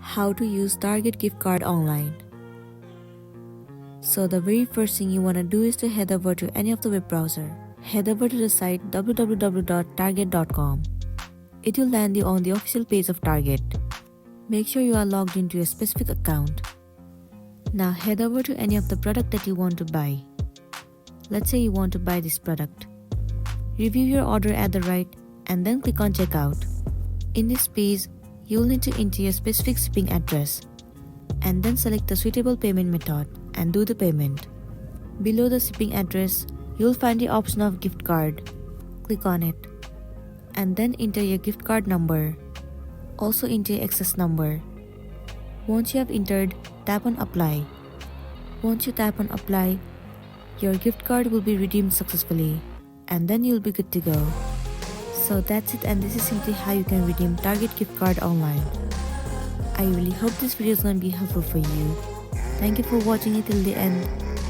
How to use Target gift card online. So the very first thing you want to do is to head over to any of the web browser. Head over to the site www.target.com. It will land you on the official page of Target. Make sure you are logged into a specific account. Now head over to any of the product that you want to buy. Let's say you want to buy this product. Review your order at the right and then click on checkout. In this page, you will need to enter your specific shipping address and then select the suitable payment method and do the payment. Below the shipping address, you will find the option of gift card. Click on it and then enter your gift card number. Also enter your access number. Once you have entered, tap on apply. Once you tap on apply, your gift card will be redeemed successfully and then you'll be good to go. So that's it, and this is simply how you can redeem Target gift card online. I really hope this video is going to be helpful for you. Thank you for watching it till the end.